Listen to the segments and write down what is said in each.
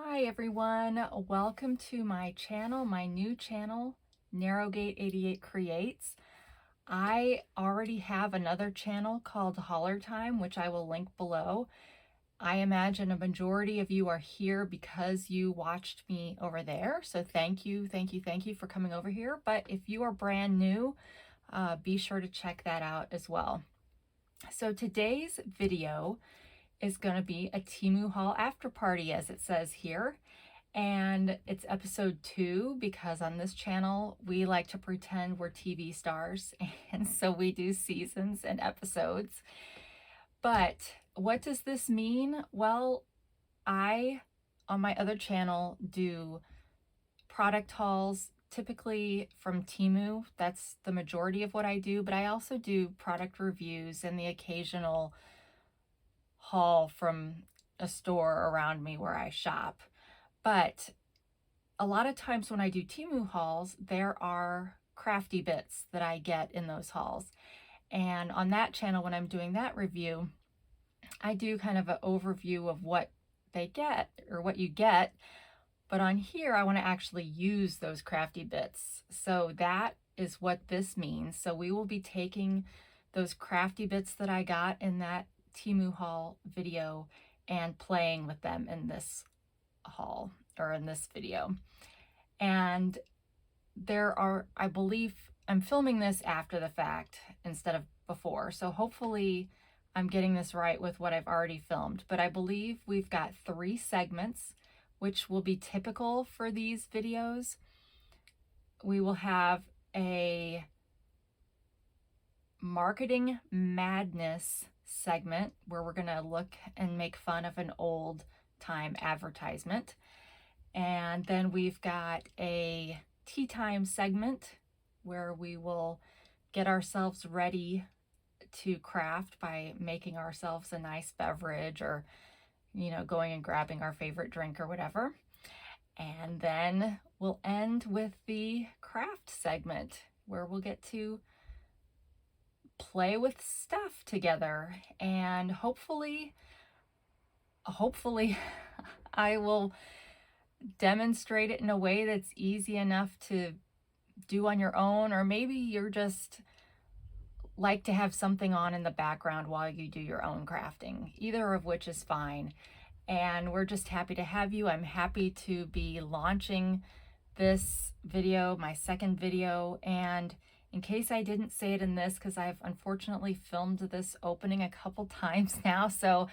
Hi everyone, welcome to my channel, my new channel, Narrowgate88 Creates. I already have another channel called Haulertime, which I will link below. I imagine a majority of you are here because you watched me over there, so thank you for coming over here. But if you are brand new, be sure to check that out as well. So today's video is going to be a Temu haul after party, as it says here, and it's episode 2 because on this channel we like to pretend we're TV stars, and so we do seasons and episodes. But what does this mean? Well, I on my other channel do product hauls, typically from Temu. That's the majority of what I do, but I also do product reviews and the occasional haul from a store around me where I shop. But a lot of times when I do Temu hauls, there are crafty bits that I get in those hauls. And on that channel, when I'm doing that review, I do kind of an overview of what they get or what you get. But on here, I want to actually use those crafty bits. So that is what this means. So we will be taking those crafty bits that I got in that Temu haul video and playing with them in this haul or in this video. And there are, I believe, I'm filming this after the fact instead of before, so hopefully I'm getting this right with what I've already filmed. But I believe we've got 3 segments, which will be typical for these videos. We will have a marketing madness segment where we're going to look and make fun of an old time advertisement. And then we've got a tea time segment where we will get ourselves ready to craft by making ourselves a nice beverage, or going and grabbing our favorite drink or whatever. And then we'll end with the craft segment where we'll get to play with stuff together, and hopefully I will demonstrate it in a way that's easy enough to do on your own, or maybe you're just like to have something on in the background while you do your own crafting, either of which is fine. And we're just happy to have you. I'm happy to be launching this video, my second video, and in case I didn't say it in this, because I've unfortunately filmed this opening a couple times now, so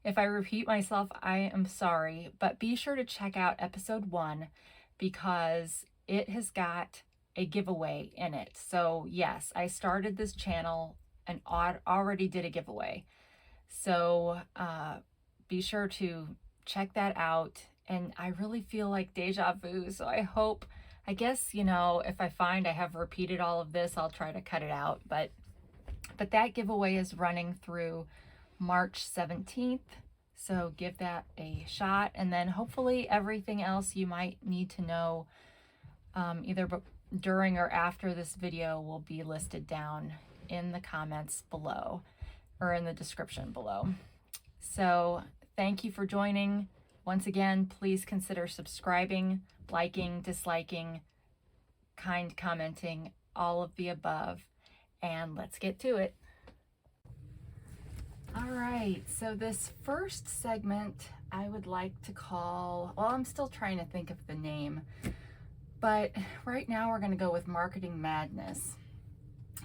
if I repeat myself, I am sorry, but be sure to check out episode 1 because it has got a giveaway in it. So yes, I started this channel and already did a giveaway. So be sure to check that out. And I really feel like deja vu, so I guess, if I find I have repeated all of this, I'll try to cut it out. But that giveaway is running through March 17th. So give that a shot. And then hopefully everything else you might need to know either during or after this video will be listed down in the comments below or in the description below. So thank you for joining. Once again, please consider subscribing, liking, disliking, kind commenting, all of the above, and let's get to it. All right, so this first segment I would like to call, well, I'm still trying to think of the name, but right now we're going to go with Marketing Madness.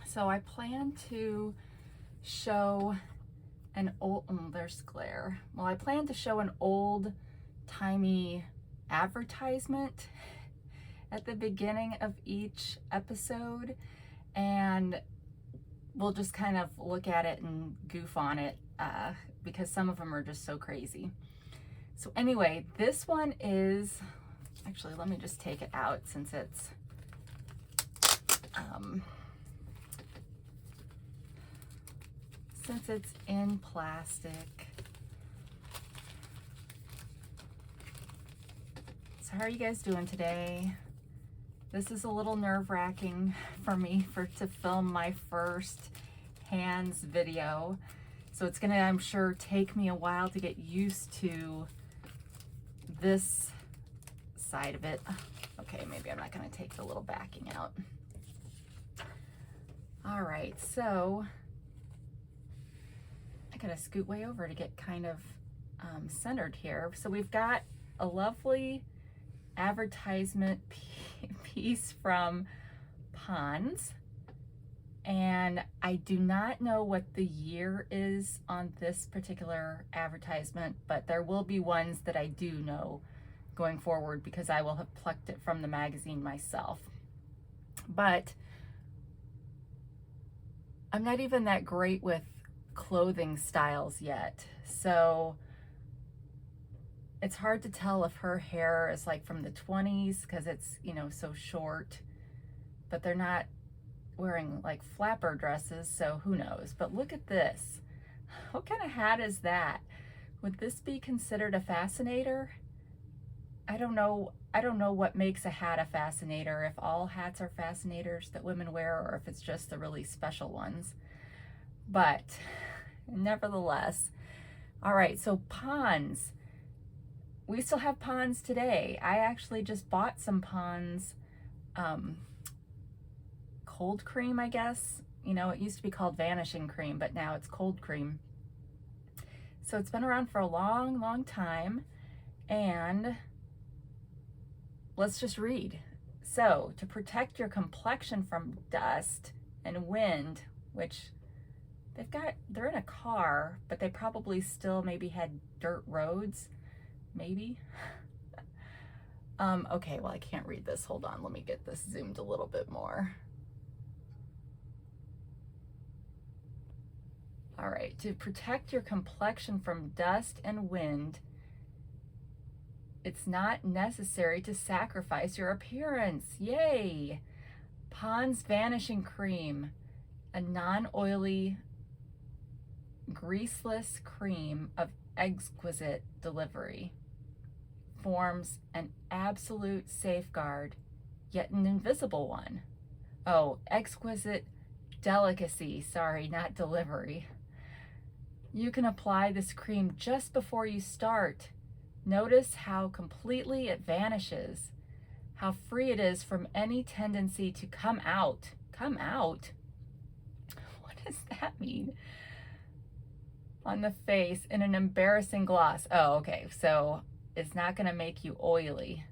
So I plan to show an old, there's glare. Well, I plan to show an old-timey advertisement at the beginning of each episode, and we'll just kind of look at it and goof on it because some of them are just so crazy. So anyway, this one is, actually, let me just take it out since it's in plastic. So how are you guys doing today? This is a little nerve-wracking for me to film my first hands video. So it's gonna, I'm sure, take me a while to get used to this side of it. Okay, maybe I'm not going to take the little backing out. All right, so I got to scoot way over to get kind of centered here. So we've got a lovely advertisement piece from Ponds, and I do not know what the year is on this particular advertisement, but there will be ones that I do know going forward because I will have plucked it from the magazine myself. But I'm not even that great with clothing styles yet, so it's hard to tell if her hair is like from the 20s because it's, you know, so short, but they're not wearing like flapper dresses, so who knows. But look at this. What kind of hat is that? Would this be considered a fascinator? I don't know what makes a hat a fascinator, if all hats are fascinators that women wear or if it's just the really special ones. But nevertheless, all right, so Ponds. We still have Ponds today. I actually just bought some Ponds cold cream, I guess. You know, it used to be called vanishing cream, but now it's cold cream. So it's been around for a long, long time. And let's just read. So, to protect your complexion from dust and wind, which they're in a car, but they probably still maybe had dirt roads. Maybe. Okay, well, I can't read this. Hold on, let me get this zoomed a little bit more. All right, to protect your complexion from dust and wind, it's not necessary to sacrifice your appearance. Yay! Ponds Vanishing Cream, a non-oily, greaseless cream of exquisite delivery, forms an absolute safeguard, yet an invisible one. Oh, exquisite delicacy, sorry, not delivery. You can apply this cream just before you start. Notice how completely it vanishes, how free it is from any tendency to come out. Come out? What does that mean? On the face in an embarrassing gloss. Oh, okay, so it's not going to make you oily.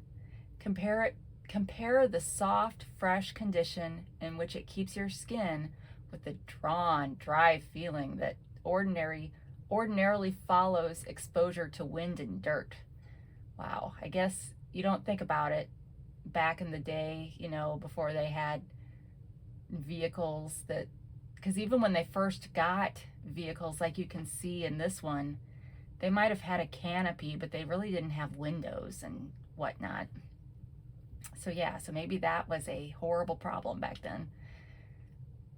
Compare the soft, fresh condition in which it keeps your skin with the drawn, dry feeling that ordinarily follows exposure to wind and dirt. Wow, I guess you don't think about it back in the day, you know, before they had vehicles that, because even when they first got vehicles like you can see in this one, they might have had a canopy, but they really didn't have windows and whatnot. So yeah, so maybe that was a horrible problem back then.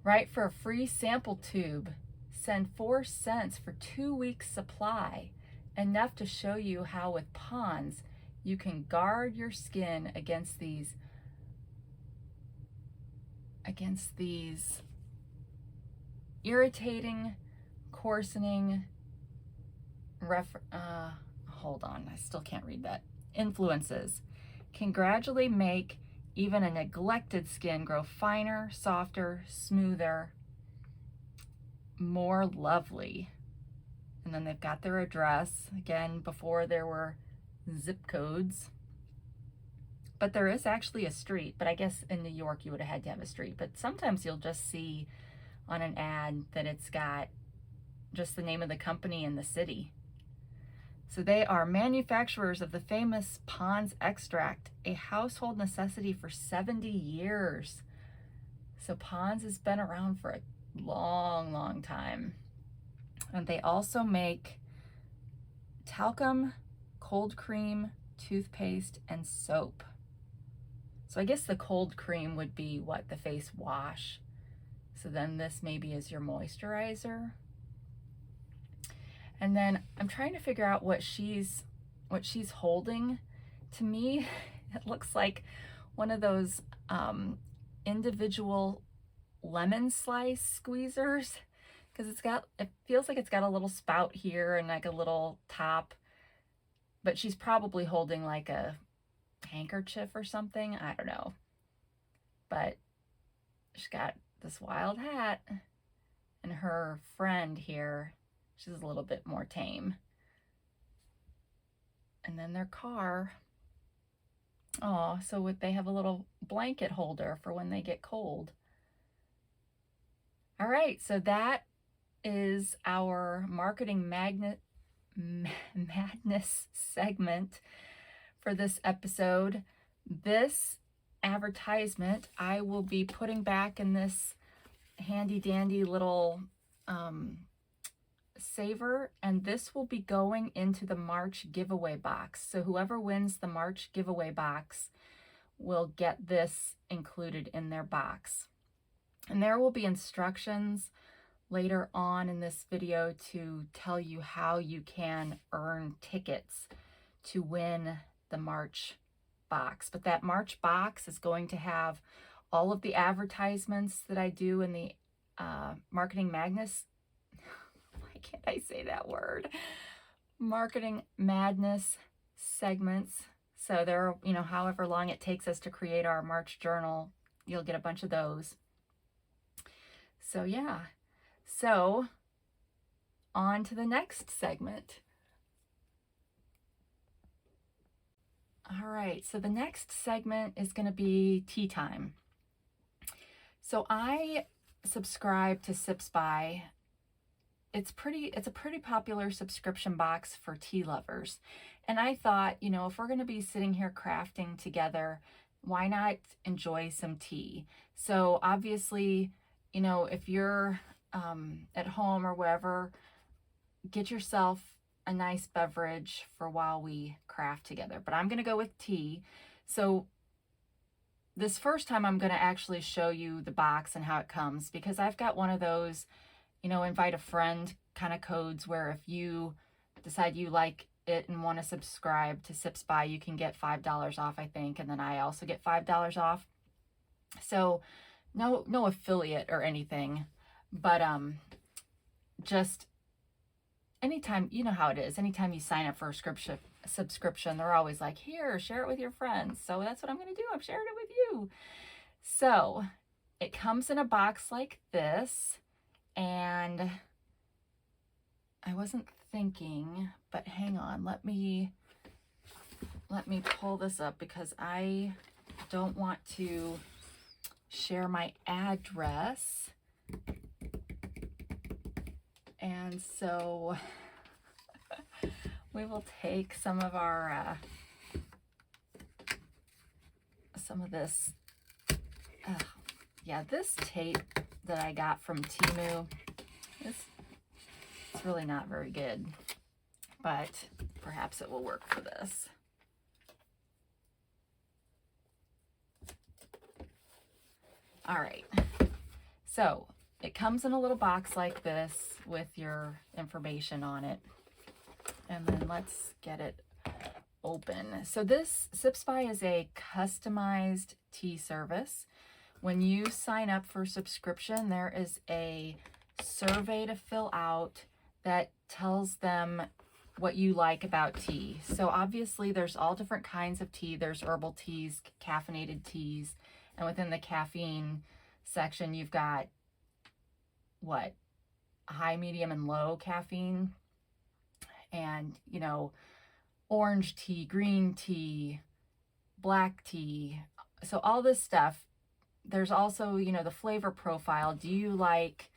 Right, for a free sample tube, send 4 cents for 2 weeks supply, enough to show you how with Ponds you can guard your skin against these irritating, coarsening, hold on, I still can't read that, influences, can gradually make even a neglected skin grow finer, softer, smoother, more lovely. And then they've got their address, again, before there were zip codes. But there is actually a street, but I guess in New York you would have had to have a street. But sometimes you'll just see on an ad that it's got just the name of the company and the city. So they are manufacturers of the famous Ponds extract, a household necessity for 70 years. So Ponds has been around for a long, long time. And they also make talcum, cold cream, toothpaste, and soap. So I guess the cold cream would be what, the face wash. So then this maybe is your moisturizer. And then I'm trying to figure out what she's holding. To me, it looks like one of those individual lemon slice squeezers, because it feels like it's got a little spout here and like a little top. but she's probably holding like a handkerchief or something. I don't know. But she's got this wild hat, and her friend here, she's a little bit more tame. And then their car. Oh, so they have a little blanket holder for when they get cold. All right, so that is our marketing madness segment for this episode. This advertisement I will be putting back in this handy dandy little saver, and this will be going into the March giveaway box. So whoever wins the March giveaway box will get this included in their box. And there will be instructions later on in this video to tell you how you can earn tickets to win the March box. But that March box is going to have all of the advertisements that I do in the Marketing Madness. Why can't I say that word? Marketing Madness segments. So there are, you know, however long it takes us to create our March journal, you'll get a bunch of those. So yeah. So on to the next segment. All right, so the next segment is going to be tea time. So I subscribe to Sipsby. It's a pretty popular subscription box for tea lovers. And I thought, you know, if we're going to be sitting here crafting together, why not enjoy some tea? So obviously, you know, if you're at home or wherever, get yourself a nice beverage for while we craft together. But I'm going to go with tea. So this first time I'm going to actually show you the box and how it comes, because I've got one of those, you know, invite a friend kind of codes where if you decide you like it and want to subscribe to Sipsby, you can get $5 off, I think. And then I also get $5 off. So no affiliate or anything, but just anytime, you know how it is, anytime you sign up for a subscription, they're always like, here, share it with your friends. So that's what I'm going to do. I'm sharing it with you. So it comes in a box like this, and I wasn't thinking, but hang on, let me pull this up because I don't want to share my address. And so we will take some of our this this tape that I got from Temu. It's really not very good, but perhaps it will work for this. All right, so it comes in a little box like this with your information on it. And then let's get it open. So this Sipsby is a customized tea service. When you sign up for subscription, there is a survey to fill out that tells them what you like about tea. So obviously there's all different kinds of tea. There's herbal teas, caffeinated teas, and within the caffeine section, you've got what? High, medium, and low caffeine. And, you know, orange tea, green tea, black tea. So all this stuff. There's also, you know, the flavor profile. Do you like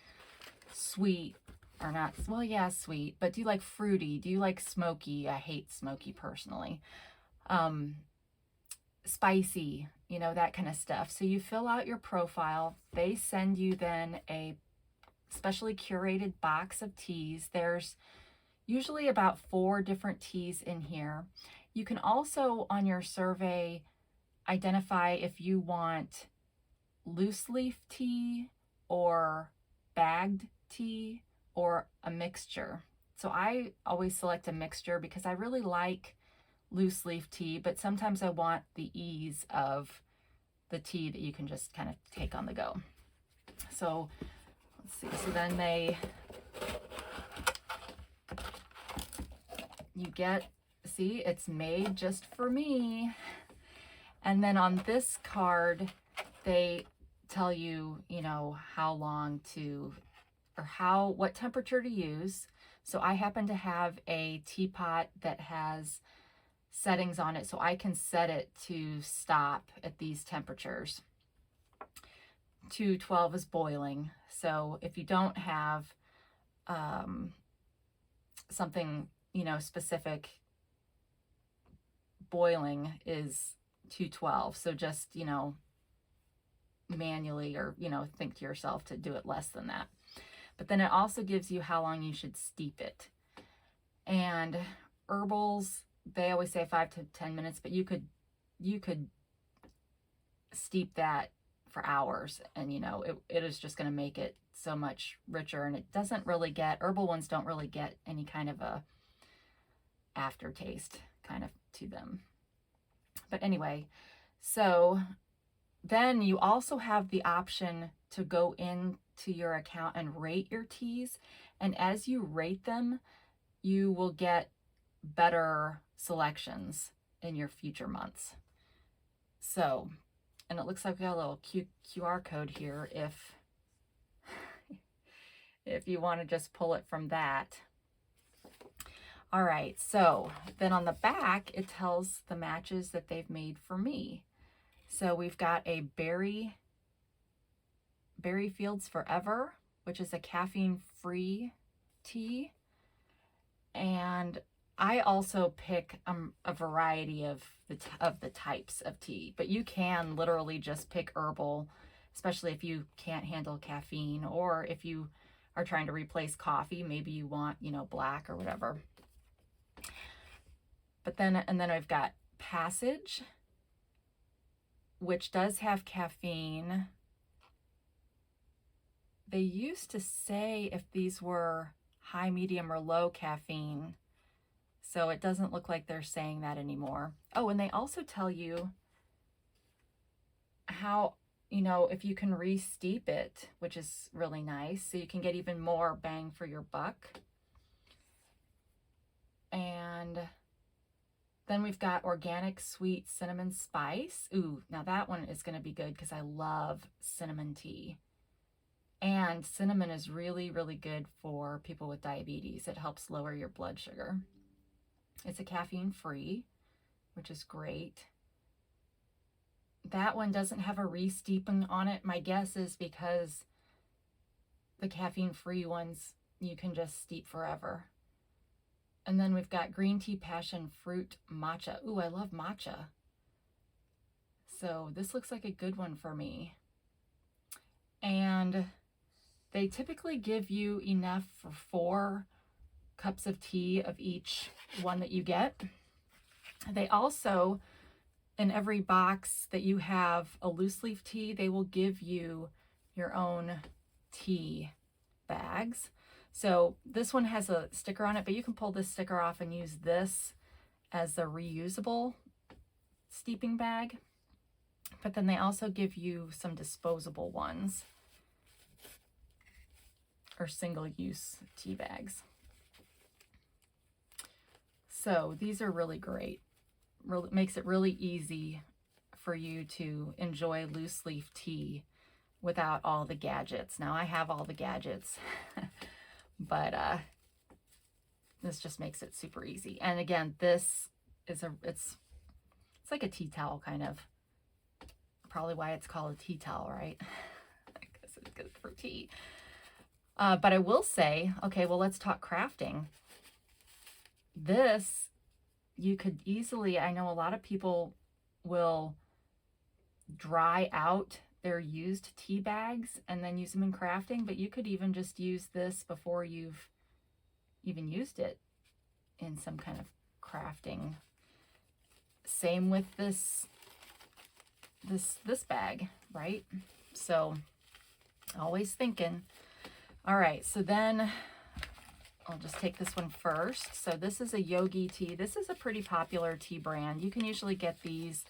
sweet or not? Well, yeah, sweet. But do you like fruity? Do you like smoky? I hate smoky personally. Spicy, you know, that kind of stuff. So you fill out your profile. They send you then a specially curated box of teas. There's usually about 4 different teas in here. You can also, on your survey, identify if you want loose leaf tea or bagged tea or a mixture. So I always select a mixture because I really like loose leaf tea, but sometimes I want the ease of the tea that you can just kind of take on the go. So let's see. So then you get See, it's made just for me. And then on this card, they tell you, you know, how long to, or what temperature to use. So I happen to have a teapot that has settings on it, so I can set it to stop at these temperatures. 212 is boiling. So if you don't have something, you know, specific, boiling is 212. So just, you know, manually, or, you know, think to yourself to do it less than that. But then it also gives you how long you should steep it. And herbals, they always say 5 to 10 minutes, but you could steep that for hours, and you know, it is just going to make it so much richer. And it doesn't really get, herbal ones don't really get any kind of a aftertaste kind of to them. But anyway, so then you also have the option to go into your account and rate your teas. And as you rate them, you will get better selections in your future months. So, and it looks like we got a little QR code here if you want to just pull it from that. All right, so then on the back, it tells the matches that they've made for me. So we've got a Berry Fields Forever, which is a caffeine-free tea. And I also pick a variety of the types of tea, but you can literally just pick herbal, especially if you can't handle caffeine, or if you are trying to replace coffee, maybe you want, you know, black or whatever. But then, and then I've got Passage, which does have caffeine. They used to say if these were high, medium, or low caffeine, so it doesn't look like they're saying that anymore. Oh, and they also tell you how, you know, if you can re-steep it, which is really nice, so you can get even more bang for your buck. And then we've got Organic Sweet Cinnamon Spice. Ooh, now that one is going to be good because I love cinnamon tea. And cinnamon is really, really good for people with diabetes. It helps lower your blood sugar. It's a caffeine-free, which is great. That one doesn't have a re-steeping on it. My guess is because the caffeine-free ones, you can just steep forever. And then we've got Green Tea Passion Fruit Matcha. Ooh, I love matcha. So this looks like a good one for me. And they typically give you enough for 4 cups of tea of each one that you get. They also, in every box that you have a loose leaf tea, they will give you your own tea bags. So this one has a sticker on it, but you can pull this sticker off and use this as a reusable steeping bag. But then they also give you some disposable ones, or single-use tea bags. So these are really great. Makes it really easy for you to enjoy loose leaf tea without all the gadgets. Now I have all the gadgets, but this just makes it super easy. And again, this is it's like a tea towel kind of. Probably why it's called a tea towel, right? Because it's good for tea. But I will say, okay, well, let's talk crafting. This, you could easily, I know a lot of people will dry out their used tea bags and then use them in crafting, but you could even just use this before you've even used it in some kind of crafting. Same with this bag, right? So always thinking. All right, so then I'll just take this one first. So this is a Yogi tea. This is a pretty popular tea brand. You can usually get these,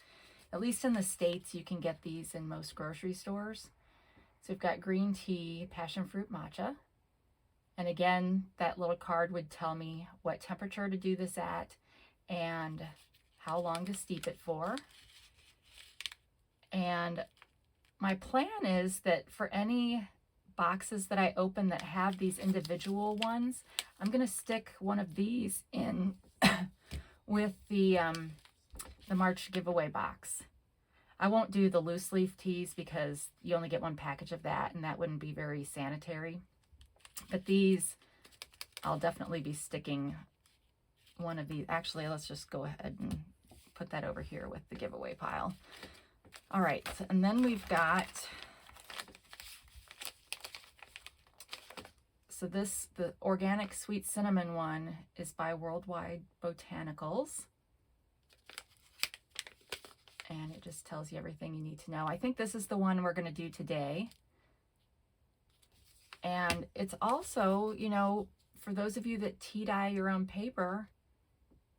at least in the States, you can get these in most grocery stores. So we've got green tea, passion fruit matcha. And again, that little card would tell me what temperature to do this at and how long to steep it for. And my plan is that for any boxes that I open that have these individual ones, I'm going to stick one of these in with the March giveaway box. I won't do the loose leaf teas because you only get one package of that, and that wouldn't be very sanitary. But these, I'll definitely be sticking one of these. Actually, let's just go ahead and put that over here with the giveaway pile. All right, and then we've got, so this, the organic sweet cinnamon one is by Worldwide Botanicals. And it just tells you everything you need to know. I think this is the one we're going to do today. And it's also, you know, for those of you that tea dye your own paper,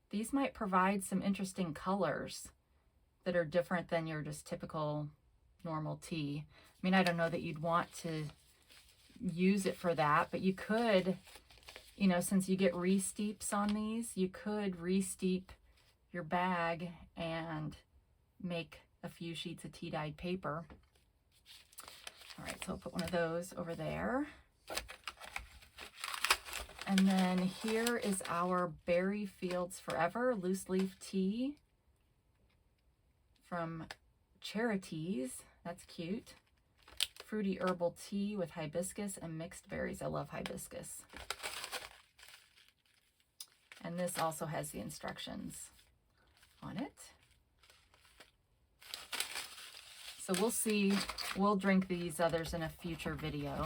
these might provide some interesting colors that are different than your just typical normal tea. I mean, I don't know that you'd want to use it for that, but you could, you know, since you get re-steeps on these, you could re-steep your bag and make a few sheets of tea dyed paper. All right, so I'll put one of those over there. And then here is our Berry Fields Forever loose leaf tea from Charities. That's cute. Fruity herbal tea with hibiscus and mixed berries. I love hibiscus. And this also has the instructions on it. So we'll see, we'll drink these others in a future video.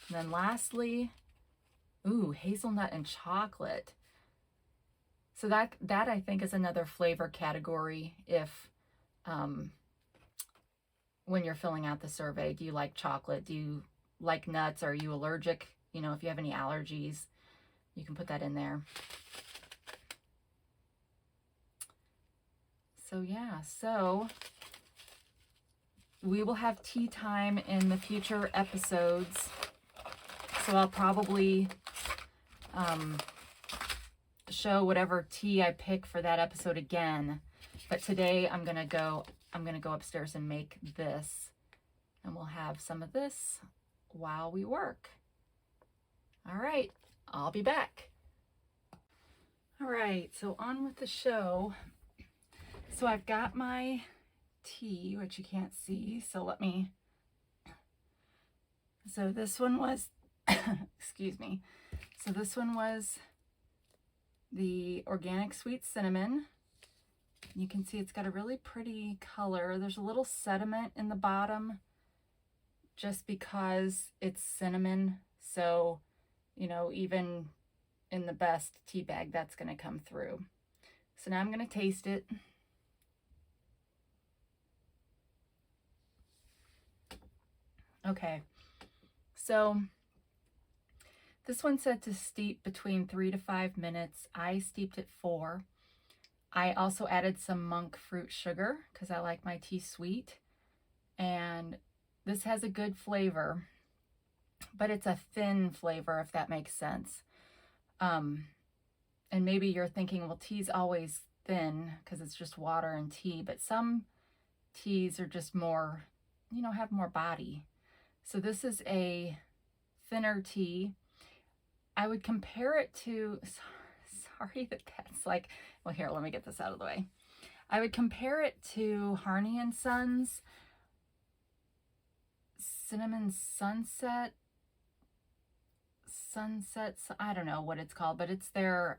And then lastly, ooh, hazelnut and chocolate. So that I think is another flavor category if, when you're filling out the survey, do you like chocolate? Do you like nuts? Are you allergic? You know, if you have any allergies, you can put that in there. So yeah, so we will have tea time in the future episodes. So I'll probably show whatever tea I pick for that episode again. But today I'm gonna go upstairs and make this, and we'll have some of this while we work. All right, I'll be back. All right, so on with the show. So I've got my tea, which you can't see, so let me, so this one was, excuse me, so this one was the organic sweet cinnamon. You can see it's got a really pretty color. There's a little sediment in the bottom just because it's cinnamon, so, you know, even in the best tea bag, that's going to come through. So now I'm going to taste it. Okay, so this one said to steep between 3 to 5 minutes. I steeped it 4. I also added some monk fruit sugar because I like my tea sweet. And this has a good flavor, but it's a thin flavor, if that makes sense. And maybe you're thinking, well, tea's always thin because it's just water and tea, but some teas are just more, you know, have more body. So this is a thinner tea. I would compare it to, sorry that that's like, well, here, let me get this out of the way. I would compare it to Harney & Sons Cinnamon Sunset, I don't know what it's called, but it's their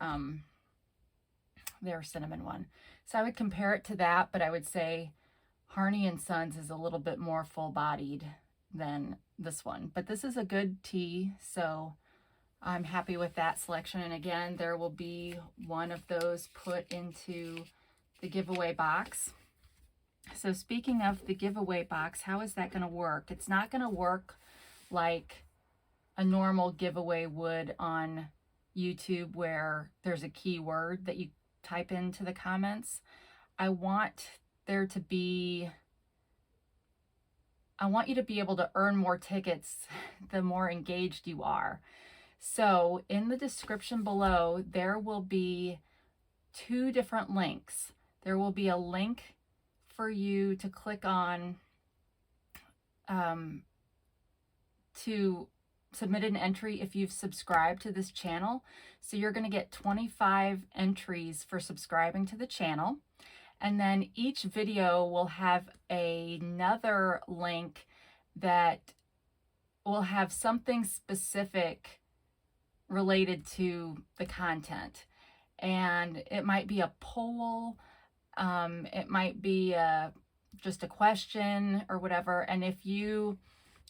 cinnamon one. So I would compare it to that, but I would say Harney & Sons is a little bit more full-bodied than this one. But this is a good tea, so I'm happy with that selection. And again, there will be one of those put into the giveaway box. So speaking of the giveaway box, how is that going to work? It's not going to work like a normal giveaway would on YouTube where there's a keyword that you type into the comments. I want you to be able to earn more tickets the more engaged you are. So in the description below, there will be 2 different links. There will be a link for you to click on to submit an entry if you've subscribed to this channel. So you're going to get 25 entries for subscribing to the channel. And then each video will have another link that will have something specific related to the content. And it might be a poll, it might be just a question or whatever. And if you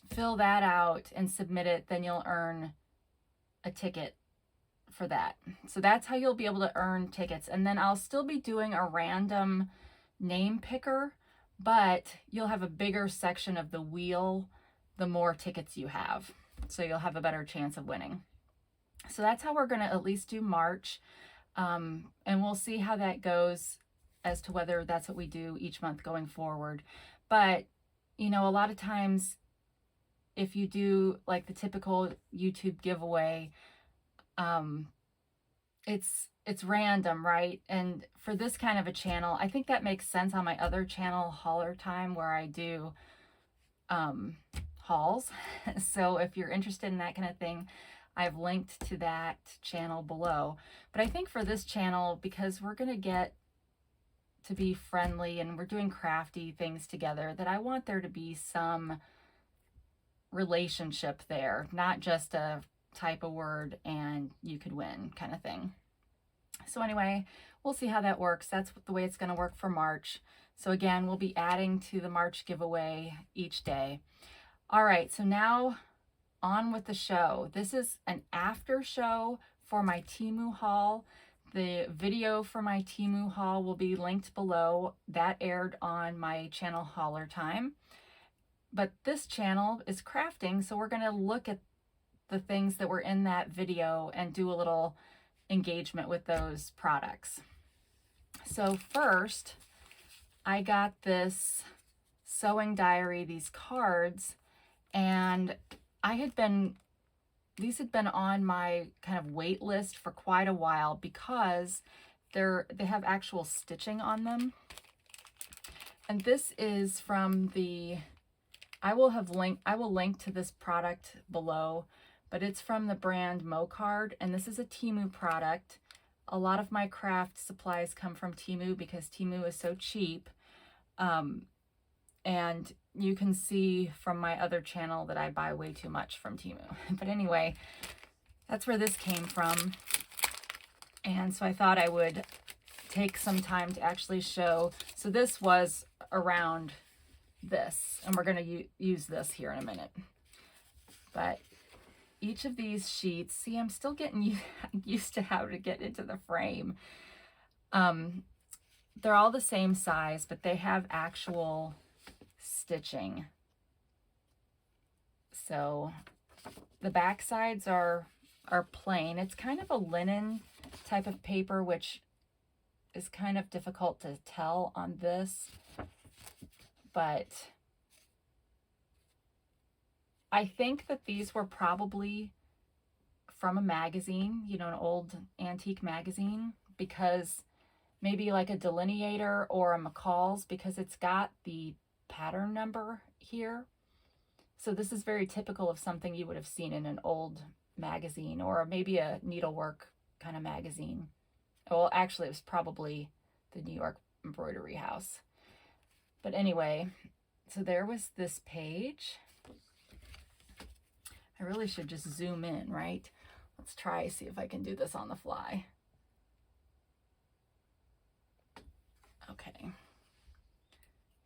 fill that out and submit it, then you'll earn a ticket for that. So that's how you'll be able to earn tickets. And then I'll still be doing a random name picker, but you'll have a bigger section of the wheel the more tickets you have. So you'll have a better chance of winning. So that's how we're going to at least do March. And we'll see how that goes as to whether that's what we do each month going forward. But, you know, a lot of times if you do like the typical YouTube giveaway, it's random, right? And for this kind of a channel, I think that makes sense on my other channel, Haulertime, where I do hauls. So if you're interested in that kind of thing, I've linked to that channel below. But I think for this channel, because we're going to get to be friendly and we're doing crafty things together, that I want there to be some relationship there, not just a type a word and you could win kind of thing. So anyway, we'll see how that works. That's the way it's going to work for March. So again, we'll be adding to the March giveaway each day. All right, so now on with the show. This is an after show for my Temu haul. The video for my Temu haul will be linked below. That aired on my channel Haulertime. But this channel is crafting, so we're going to look at the things that were in that video and do a little engagement with those products. So first, I got this sewing diary, these cards, and these had been on my kind of wait list for quite a while because they have actual stitching on them. And this is from I will link to this product below, but it's from the brand Mocard, and this is a Temu product. A lot of my craft supplies come from Temu because Temu is so cheap. And you can see from my other channel that I buy way too much from Temu. But anyway, that's where this came from. And so I thought I would take some time to actually show. So this was around this, and we're going to use this here in a minute. But each of these sheets, see, I'm still getting used to how to get into the frame. They're all the same size, but they have actual stitching. So the back sides are plain. It's kind of a linen type of paper, which is kind of difficult to tell on this, but I think that these were probably from a magazine, you know, an old antique magazine, because maybe like a delineator or a McCall's, because it's got the pattern number here. So this is very typical of something you would have seen in an old magazine, or maybe a needlework kind of magazine. Well, actually, it was probably the New York Embroidery House. But anyway, so there was this page. I really should just zoom in, right? Let's try, see if I can do this on the fly. Okay.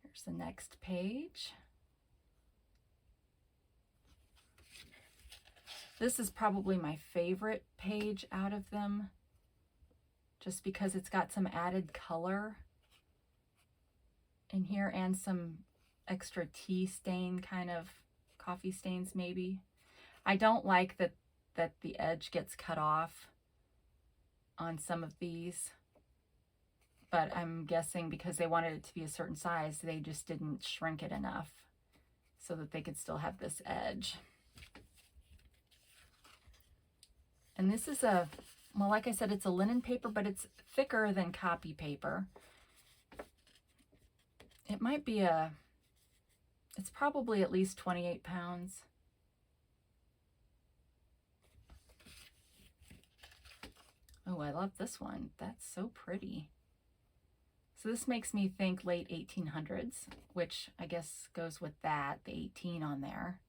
Here's the next page. This is probably my favorite page out of them, just because it's got some added color in here and some extra tea stain, kind of coffee stains maybe. I don't like that the edge gets cut off on some of these, but I'm guessing because they wanted it to be a certain size, they just didn't shrink it enough so that they could still have this edge. And this is a well, like I said, it's a linen paper, but it's thicker than copy paper. It might be it's probably at least 28 pounds. Oh, I love this one. That's so pretty. So this makes me think late 1800s, which I guess goes with that, the 18 on there.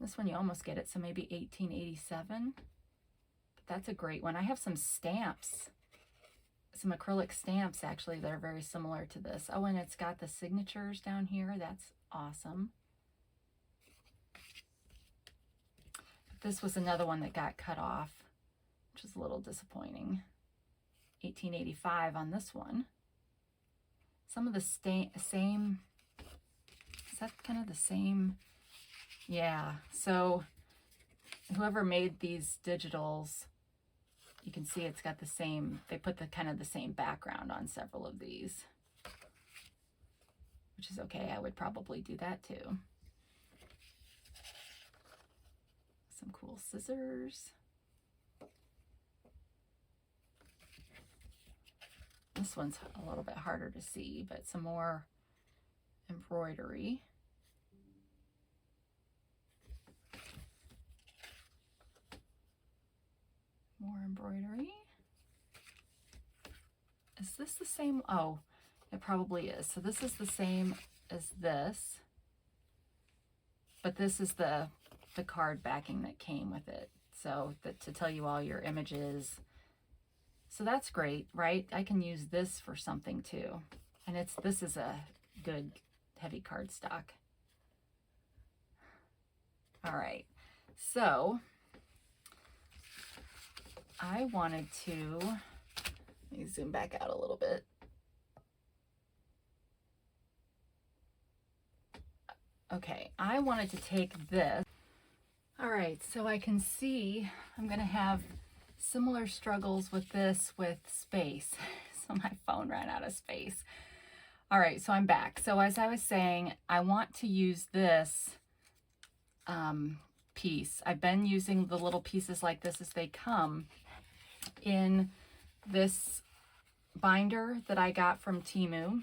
This one you almost get it, so maybe 1887. But that's a great one. I have some stamps, some acrylic stamps actually that are very similar to this. Oh, and it's got the signatures down here. That's awesome. But this was another one that got cut off, which is a little disappointing. 1885 on this one. Some of the same, is that kind of the same? Yeah, so whoever made these digitals, you can see it's got the same, they put the kind of the same background on several of these, which is okay. I would probably do that too. Some cool scissors. This one's a little bit harder to see, but some more embroidery. More embroidery. Is this the same? Oh, it probably is. So this is the same as this, but this is the card backing that came with it. So that to tell you all your images. So that's great, right? I can use this for something too. And this is a good heavy cardstock. All right, so I wanted to, let me zoom back out a little bit. Okay, I wanted to take this. All right, so I can see I'm gonna have similar struggles with this with space. So my phone ran out of space. All right, so I'm back. So as I was saying, I want to use this piece. I've been using the little pieces like this as they come in this binder that I got from Temu,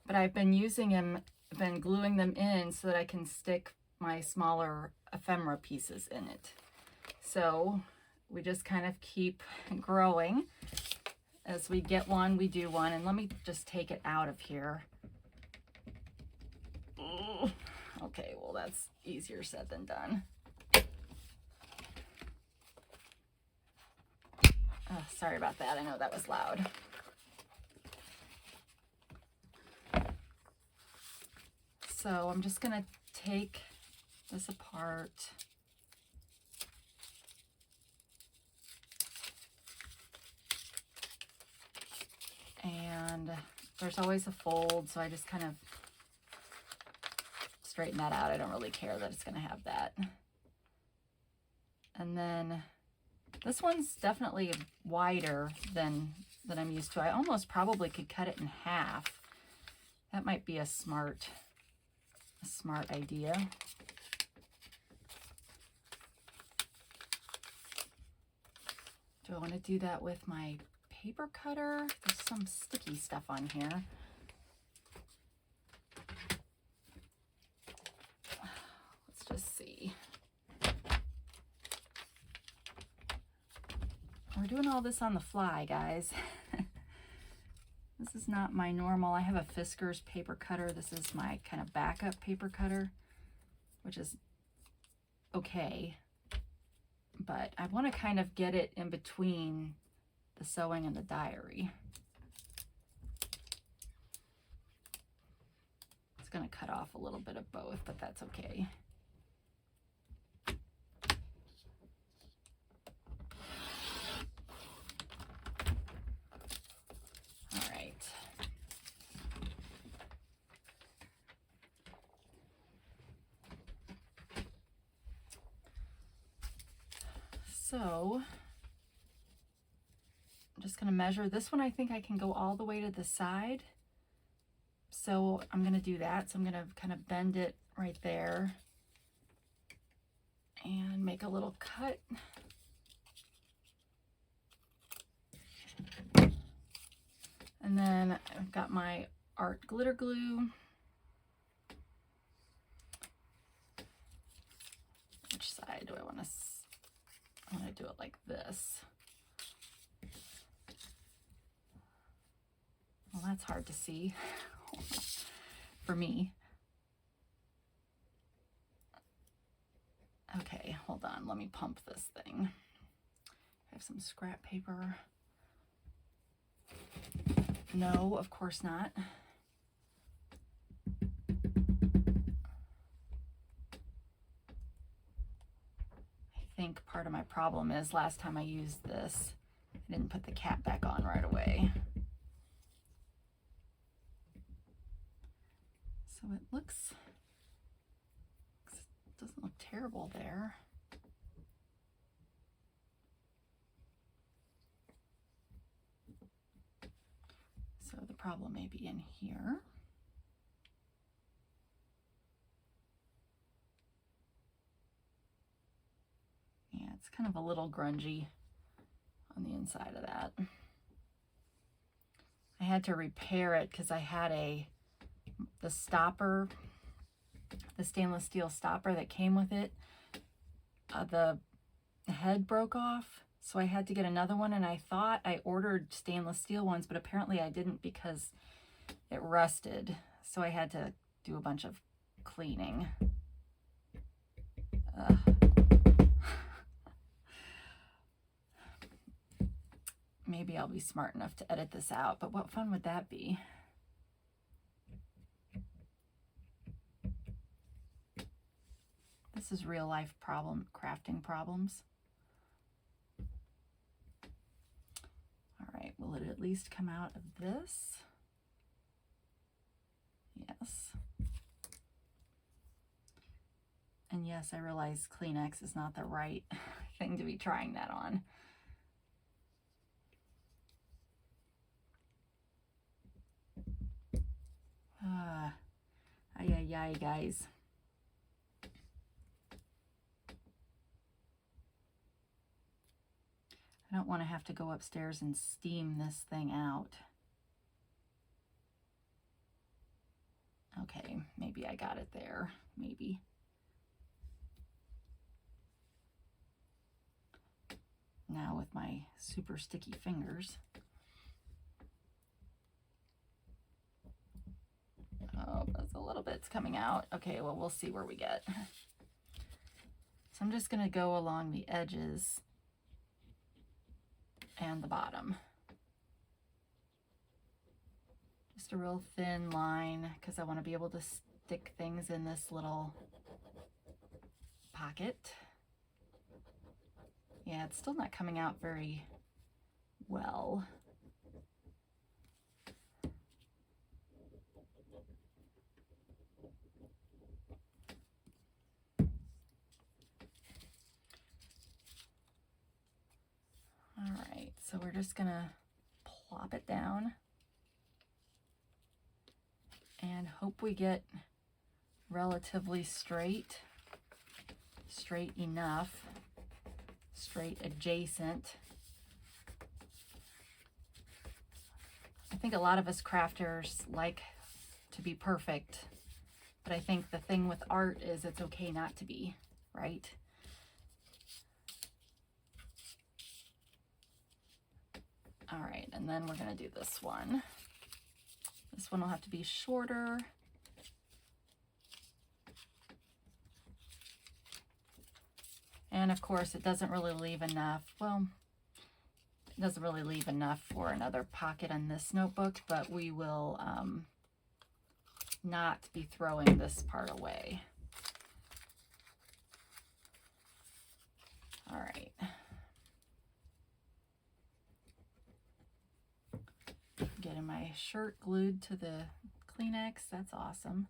but I've been using them, been gluing them in so that I can stick my smaller ephemera pieces in it. So we just kind of keep growing. As we get one, we do one. And let me just take it out of here. Okay, well, that's easier said than done. Oh, sorry about that. I know that was loud. So I'm just gonna take this apart. And there's always a fold, so I just kind of straighten that out. I don't really care that it's gonna have that. And then this one's definitely wider than I'm used to. I almost probably could cut it in half. That might be a smart idea. Do I want to do that with my paper cutter? There's some sticky stuff on here. Let's just see. We're doing all this on the fly, guys. This is not my normal. I have a Fiskars paper cutter. This is my kind of backup paper cutter, which is okay. But I want to kind of get it in between the sewing and the diary. It's going to cut off a little bit of both, but that's okay. All right. So I'm just going to measure this one. I think I can go all the way to the side. So I'm going to do that. So I'm going to kind of bend it right there. and make a little cut. And then I've got my art glitter glue. Which side do I want to? I want to do it like this. Well, that's hard to see for me. Okay, hold on. Let me pump this thing. I have some scrap paper. No, of course not. I think part of my problem is last time I used this, I didn't put the cap back on right away. So it doesn't look terrible there. So the problem may be in here. Yeah, it's kind of a little grungy on the inside of that. I had to repair it because I had the stopper, the stainless steel stopper that came with it. The head broke off, so I had to get another one, and I thought I ordered stainless steel ones, but apparently I didn't because it rusted. So I had to do a bunch of cleaning. Maybe I'll be smart enough to edit this out, but what fun would that be? This is real life crafting problems. All right, will it at least come out of this? Yes. And yes, I realize Kleenex is not the right thing to be trying that on. Ay, guys. I don't want to have to go upstairs and steam this thing out. Okay, maybe I got it there, maybe. Now with my super sticky fingers. Oh, that's a little bit's coming out. Okay, well, we'll see where we get. So I'm just gonna go along the edges and the bottom. Just a real thin line because I want to be able to stick things in this little pocket. Yeah, it's still not coming out very well. All right, so we're just gonna plop it down and hope we get relatively straight enough, straight adjacent. I think a lot of us crafters like to be perfect, but I think the thing with art is it's okay not to be, right? All right, and then we're gonna do this one. This one will have to be shorter. And of course, it doesn't really leave enough. Well, it doesn't really leave enough for another pocket on this notebook, but we will not be throwing this part away. All right. Getting my shirt glued to the Kleenex, that's awesome.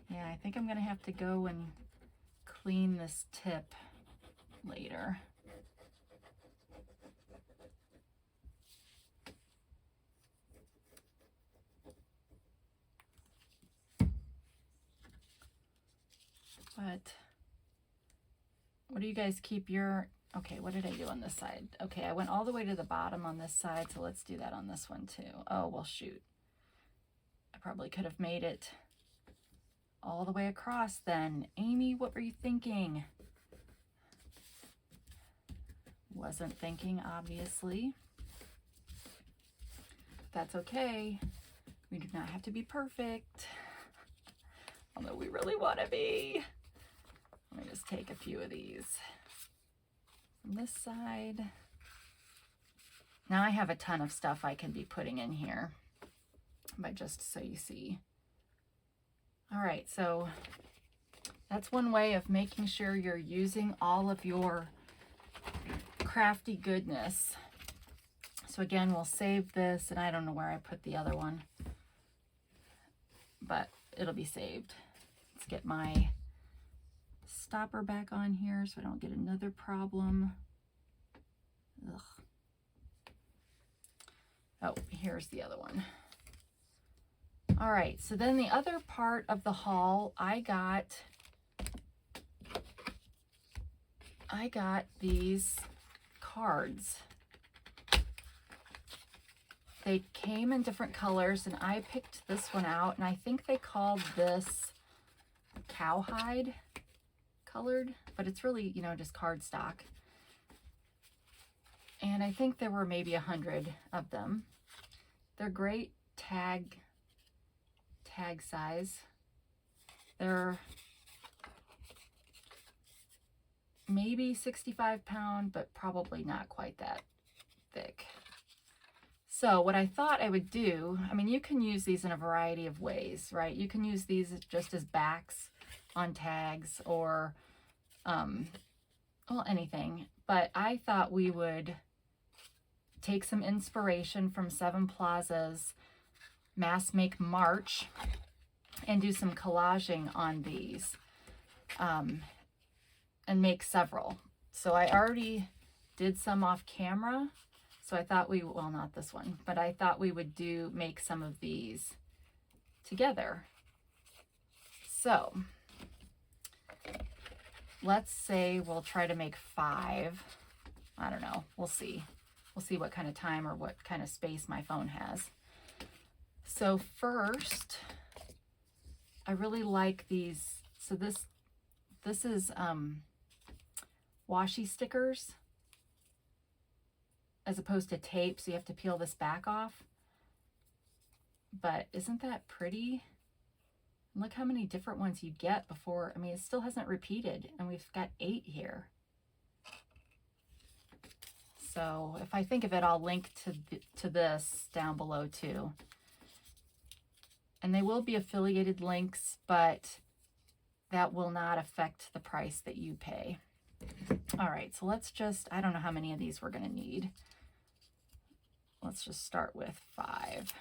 Yeah, I think I'm gonna have to go and clean this tip later. But what do you guys keep your, okay, what did I do on this side? Okay, I went all the way to the bottom on this side, so let's do that on this one too. Oh, well, shoot. I probably could have made it all the way across then. Amy, what were you thinking? Wasn't thinking, obviously. That's okay. We do not have to be perfect, although we really want to be. Let me just take a few of these from this side. Now I have a ton of stuff I can be putting in here, but just so you see. All right, so that's one way of making sure you're using all of your crafty goodness. So again, we'll save this, and I don't know where I put the other one, but it'll be saved. Let's get my stopper back on here so I don't get another problem. Ugh. Oh, here's the other one. All right, so then the other part of the haul, I got these cards. They came in different colors, and I picked this one out, and I think they called this cowhide colored, but it's really, you know, just cardstock. And I think there were maybe 100 of them. They're great tag size. They're maybe 65-pound, but probably not quite that thick. So what I thought I would do, I mean, you can use these in a variety of ways, right? You can use these just as backs on tags or, well, anything. But I thought we would take some inspiration from Seven Plaza's Mass Make March and do some collaging on these, and make several. So I already did some off camera. So I thought well, not this one, but I thought we would make some of these together. So let's say we'll try to make 5. I don't know. We'll see. We'll see what kind of time or what kind of space my phone has. So first, I really like these. So this is washi stickers, as opposed to tape, so you have to peel this back off. But isn't that pretty? And look how many different ones you get before. I mean, it still hasn't repeated, and we've got 8 here. So if I think of it, I'll link to this down below too. And they will be affiliated links, but that will not affect the price that you pay. All right, so let's just, I don't know how many of these we're gonna need. Let's just start with 5.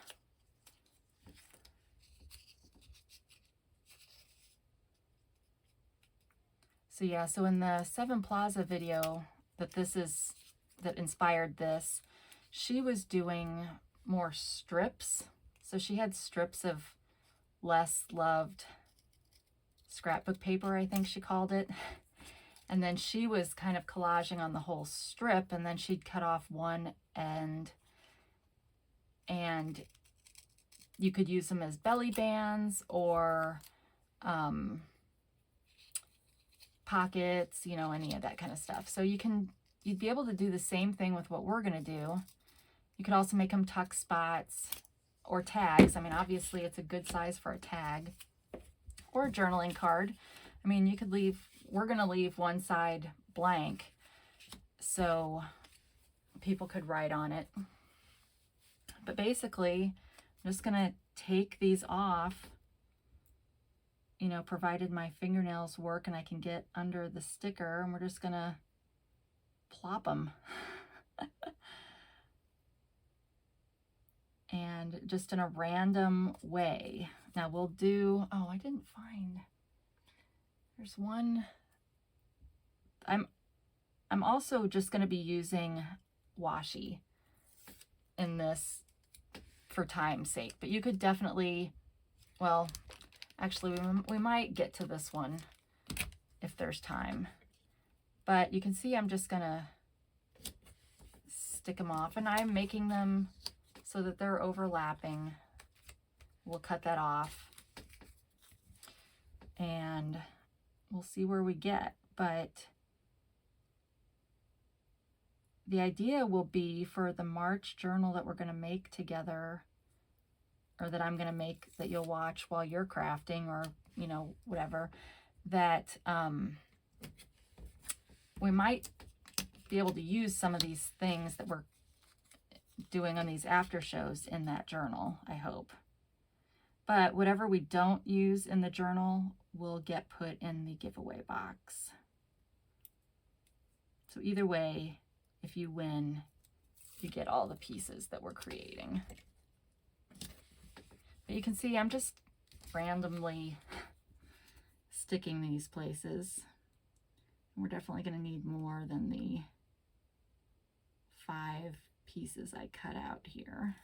So yeah, so in the Seven Plaza video that inspired this, she was doing more strips. So she had strips of less loved scrapbook paper, I think she called it. And then she was kind of collaging on the whole strip, and then she'd cut off one end, and you could use them as belly bands or pockets, you know, any of that kind of stuff. So you'd be able to do the same thing with what we're going to do. You could also make them tuck spots or tags. I mean, obviously it's a good size for a tag or a journaling card. I mean, you could we're going to leave one side blank so people could write on it. But basically, I'm just going to take these off, you know, provided my fingernails work and I can get under the sticker, and we're just going to plop them. And just in a random way. Now we'll do, oh, I didn't find, there's one. I'm also just going to be using washi in this for time's sake, but you could definitely, well, actually we might get to this one if there's time. But you can see I'm just gonna stick them off, and I'm making them so that they're overlapping. We'll cut that off and we'll see where we get. But the idea will be for the March journal that we're going to make together, or that I'm going to make, that you'll watch while you're crafting, or, you know, whatever, that we might be able to use some of these things that we're doing on these after shows in that journal, I hope. But whatever we don't use in the journal will get put in the giveaway box. So either way, if you win, you get all the pieces that we're creating. But you can see I'm just randomly sticking these places. We're definitely going to need more than the 5 pieces I cut out here.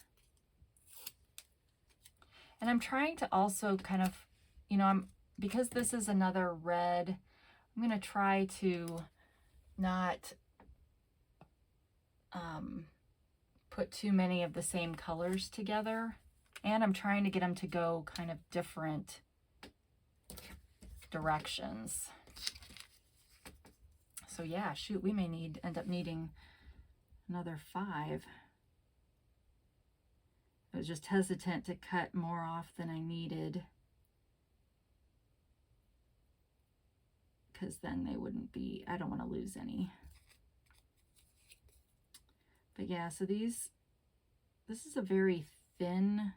And I'm trying to also kind of, you know, because this is another red, I'm going to try to not put too many of the same colors together. And I'm trying to get them to go kind of different directions. So yeah, shoot, we may end up needing another 5. I was just hesitant to cut more off than I needed, because then they wouldn't be, I don't want to lose any. But yeah, so this is a very thin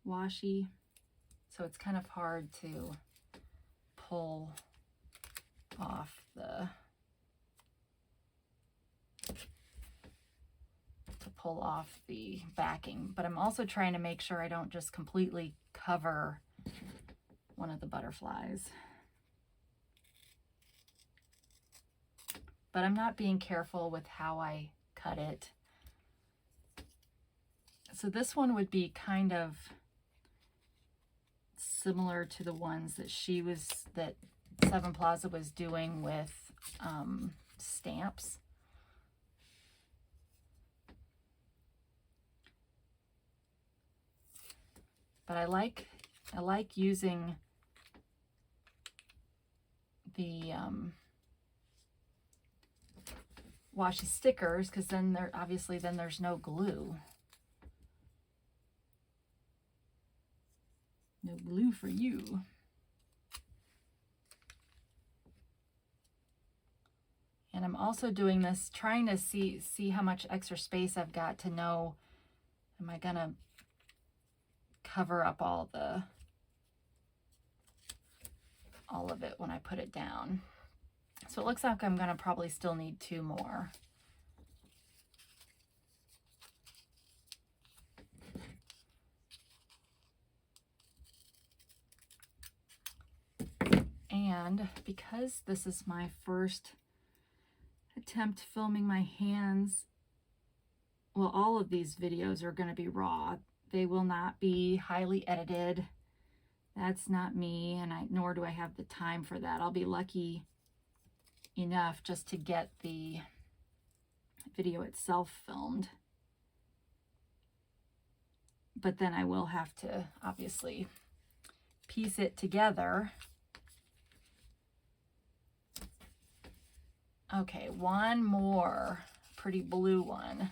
washi, so it's kind of hard to pull off the backing. But I'm also trying to make sure I don't just completely cover one of the butterflies. But I'm not being careful with how I cut it. So this one would be kind of similar to the ones that that Seven Plaza was doing with stamps. But I like using the washi stickers, because then there's no glue. No glue for you. And I'm also doing this, trying to see how much extra space I've got to know, am I gonna cover up all of it when I put it down. So it looks like I'm gonna probably still need 2 more. And because this is my first attempt filming my hands, well, all of these videos are going to be raw. They will not be highly edited. That's not me, and nor do I have the time for that. I'll be lucky enough just to get the video itself filmed. But then I will have to obviously piece it together. Okay, one more pretty blue one.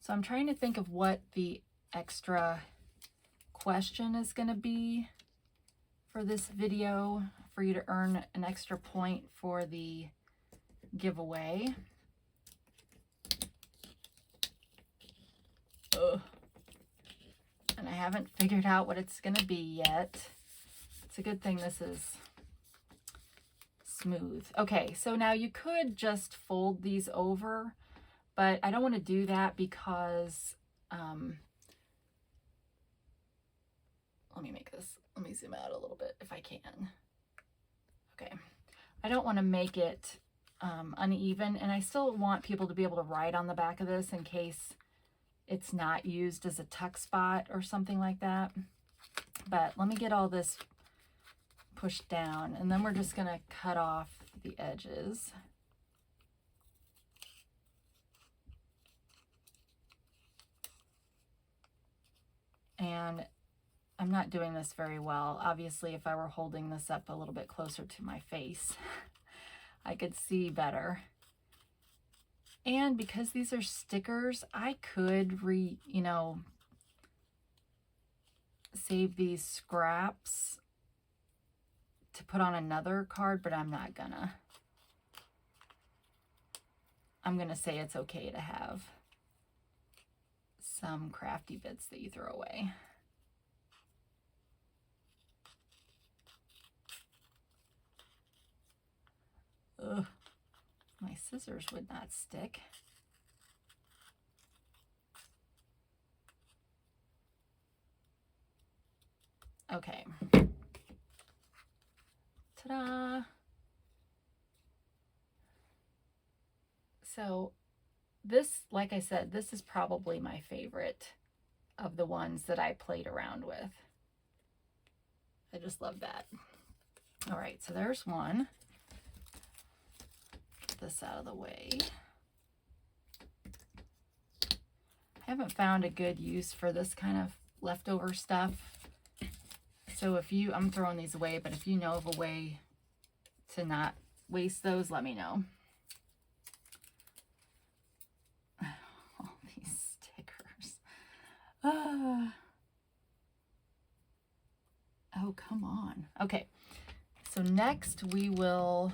So I'm trying to think of what the extra question is going to be for this video for you to earn an extra point for the giveaway. Ugh. And I haven't figured out what it's going to be yet. It's a good thing this is smooth. Okay, so now you could just fold these over, but I don't want to do that because, let me zoom out a little bit if I can. Okay, I don't want to make it uneven, and I still want people to be able to write on the back of this in case it's not used as a tuck spot or something like that. But let me get all this pushed down, and then we're just going to cut off the edges. And I'm not doing this very well. Obviously, if I were holding this up a little bit closer to my face, I could see better. And because these are stickers, I could save these scraps to put on another card, but I'm not gonna. I'm gonna say it's okay to have some crafty bits that you throw away. Ugh, my scissors would not stick. Okay. Ta-da! So this, like I said, this is probably my favorite of the ones that I played around with. I just love that. All right, so there's one. Get this out of the way. I haven't found a good use for this kind of leftover stuff. So if you, I'm throwing these away, but if you know of a way to not waste those, let me know. All these stickers. Oh, come on. Okay, so next we will,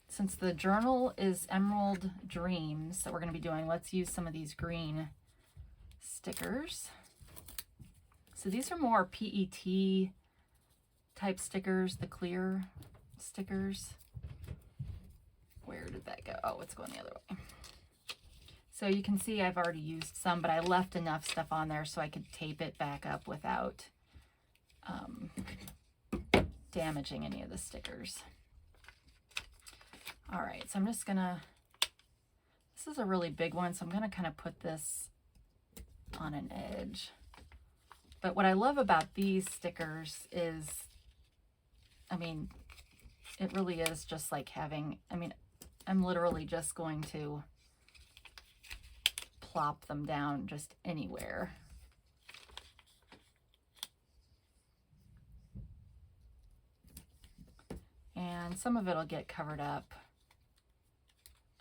since the journal is Emerald Dreams that we're going to be doing, let's use some of these green stickers. So these are more PET type stickers, the clear stickers. Where did that go? Oh, it's going the other way. So you can see I've already used some, but I left enough stuff on there so I could tape it back up without damaging any of the stickers. All right, so I'm just gonna, this is a really big one, so I'm gonna kind of put this on an edge. But what I love about these stickers is, I mean, it really is just like having, I mean, I'm literally just going to plop them down just anywhere. And some of it'll get covered up.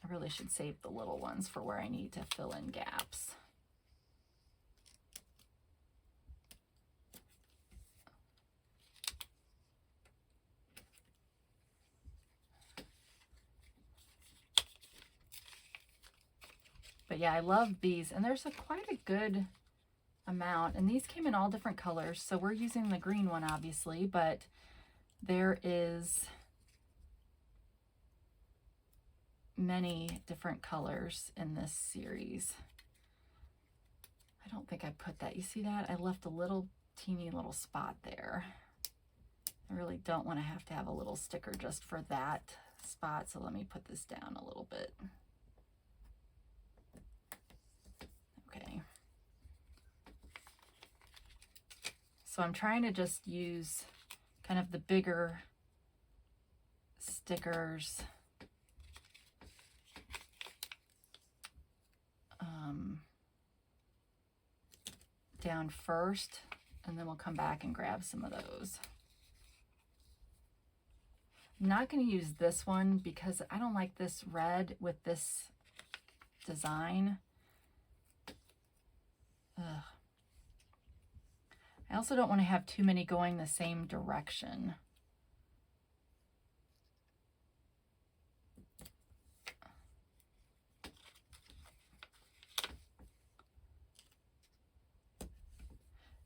I really should save the little ones for where I need to fill in gaps. But yeah, I love these, and there's quite a good amount, and these came in all different colors. So we're using the green one, obviously, but there is many different colors in this series. I don't think I put that. You see that? I left a little teeny little spot there. I really don't want to have a little sticker just for that spot. So let me put this down a little bit. Okay. So I'm trying to just use kind of the bigger stickers down first, and then we'll come back and grab some of those. I'm not going to use this one because I don't like this red with this design. Ugh. I also don't want to have too many going the same direction.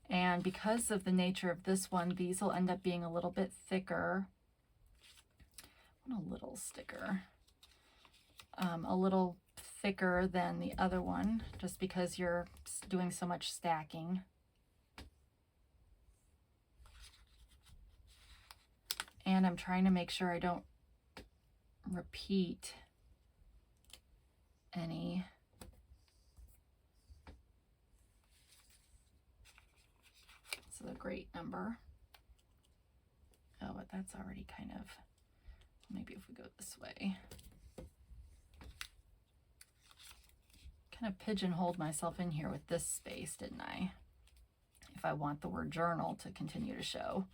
And because of the nature of this one, these will end up being a little bit thicker. I want a little sticker. A little thicker than the other one, just because you're doing so much stacking. And I'm trying to make sure I don't repeat any a great number. Oh, but that's already kind of, maybe if we go this way. Kind of pigeonholed myself in here with this space, didn't I? If I want the word journal to continue to show.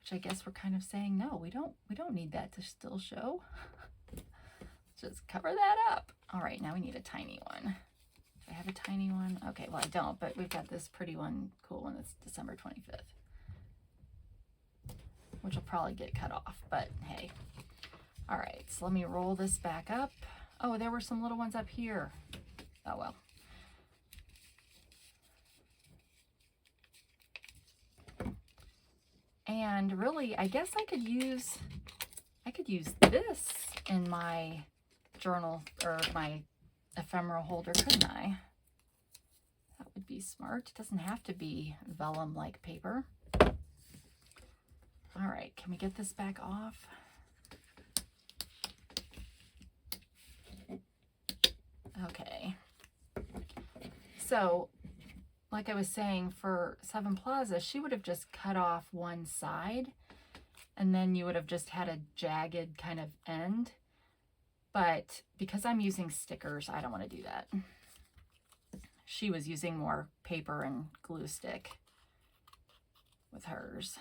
Which I guess we're kind of saying, no, we don't need that to still show. Just cover that up. All right, now we need a tiny one. Do I have a tiny one? Okay, well I don't, but we've got this pretty one, cool one, that's December 25th. Which will probably get cut off, but hey. All right, so let me roll this back up. Oh, there were some little ones up here. Oh well. And really, I guess I could use this in my journal or my ephemera holder, couldn't I? That would be smart. It doesn't have to be vellum like paper. All right, can we get this back off? Okay. So, like I was saying, for Seven Plaza, she would have just cut off one side, and then you would have just had a jagged kind of end. But because I'm using stickers, I don't want to do that. She was using more paper and glue stick with hers.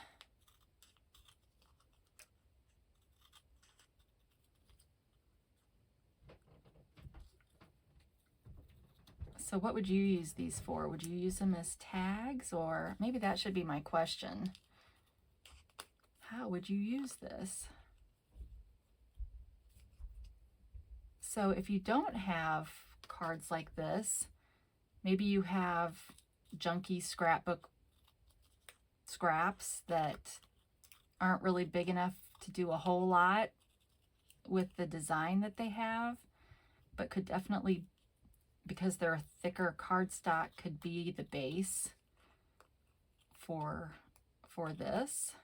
So what would you use these for? Would you use them as tags? Or maybe that should be my question. How would you use this? So if you don't have cards like this, maybe you have junky scrapbook scraps that aren't really big enough to do a whole lot with the design that they have, but could definitely, because they're a thicker cardstock, could be the base for this.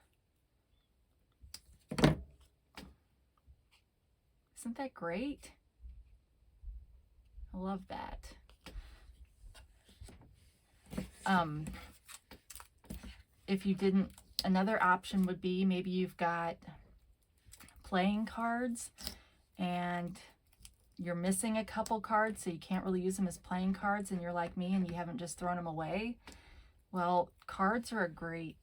Isn't that great? I love that. If you didn't, another option would be maybe you've got playing cards and you're missing a couple cards, so you can't really use them as playing cards, and you're like me and you haven't just thrown them away. Well, cards are a great